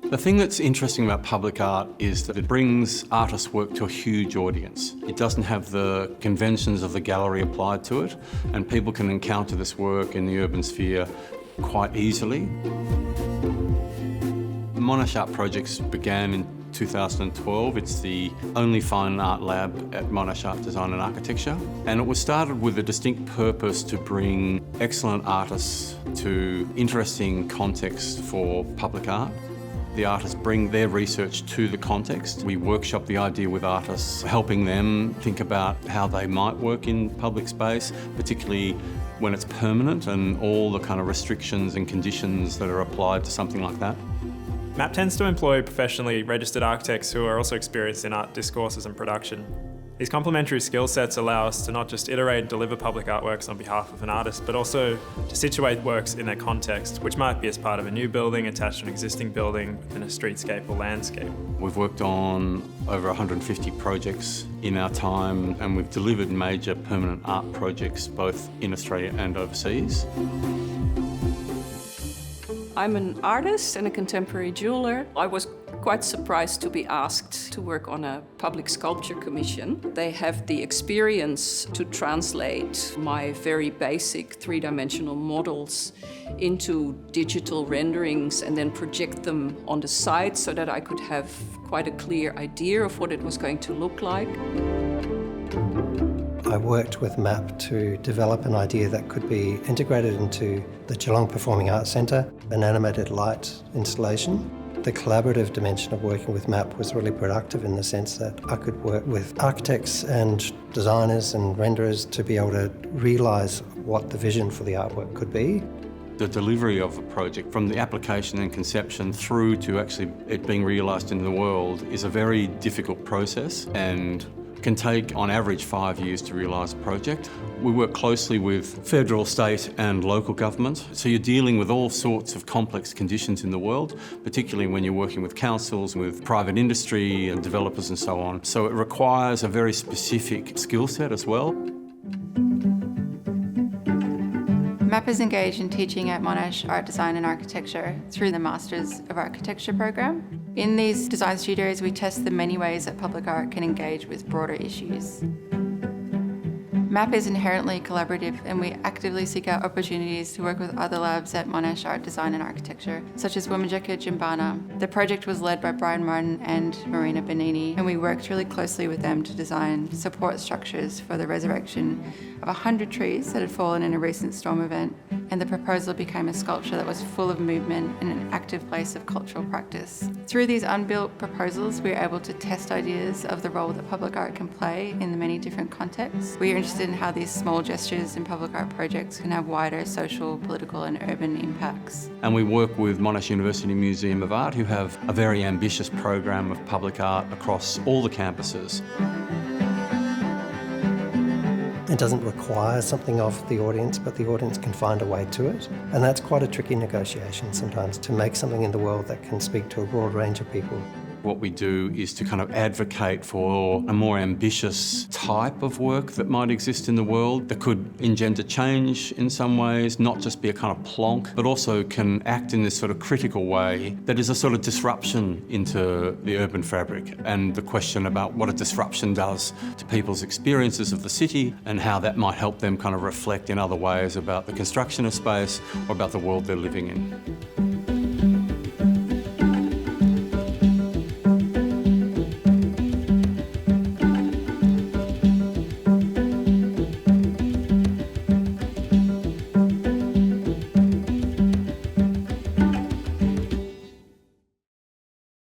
The thing that's interesting about public art is that it brings artists' work to a huge audience. It doesn't have the conventions of the gallery applied to it, and people can encounter this work in the urban sphere quite easily. Monash Art Projects began in 2012. It's the only fine art lab at Monash Art Design and Architecture. And it was started with a distinct purpose to bring excellent artists to interesting contexts for public art. The artists bring their research to the context. We workshop the idea with artists, helping them think about how they might work in public space, particularly when it's permanent and all the kind of restrictions and conditions that are applied to something like that. MAP tends to employ professionally registered architects who are also experienced in art discourses and production. These complementary skill sets allow us to not just iterate and deliver public artworks on behalf of an artist, but also to situate works in their context, which might be as part of a new building attached to an existing building within a streetscape or landscape. We've worked on over 150 projects in our time, and we've delivered major permanent art projects both in Australia and overseas. I'm an artist and a contemporary jeweler. I was quite surprised to be asked to work on a public sculpture commission. They have the experience to translate my very basic three-dimensional models into digital renderings and then project them on the site so that I could have quite a clear idea of what it was going to look like. I worked with MAP to develop an idea that could be integrated into the Geelong Performing Arts Centre, an animated light installation. The collaborative dimension of working with MAP was really productive in the sense that I could work with architects and designers and renderers to be able to realise what the vision for the artwork could be. The delivery of a project, from the application and conception through to actually it being realised in the world, is a very difficult process and can take on average 5 years to realise a project. We work closely with federal, state and local government, so you're dealing with all sorts of complex conditions in the world, particularly when you're working with councils, with private industry and developers and so on. So it requires a very specific skill set as well. MAP is engaged in teaching at Monash Art Design and Architecture through the Masters of Architecture program. In these design studios, we test the many ways that public art can engage with broader issues. MAP is inherently collaborative, and we actively seek out opportunities to work with other labs at Monash Art Design and Architecture, such as Wominjeka Jimbana. The project was led by Brian Martin and Marina Benini, and we worked really closely with them to design support structures for the resurrection of 100 trees that had fallen in a recent storm event, and the proposal became a sculpture that was full of movement and an active place of cultural practice. Through these unbuilt proposals, we were able to test ideas of the role that public art can play in the many different contexts. We are interested in how these small gestures in public art projects can have wider social, political and urban impacts. And we work with Monash University Museum of Art, who have a very ambitious program of public art across all the campuses. It doesn't require something of the audience, but the audience can find a way to it. And that's quite a tricky negotiation sometimes, to make something in the world that can speak to a broad range of people. What we do is to kind of advocate for a more ambitious type of work that might exist in the world that could engender change in some ways, not just be a kind of plonk, but also can act in this sort of critical way that is a sort of disruption into the urban fabric, and the question about what a disruption does to people's experiences of the city and how that might help them kind of reflect in other ways about the construction of space or about the world they're living in.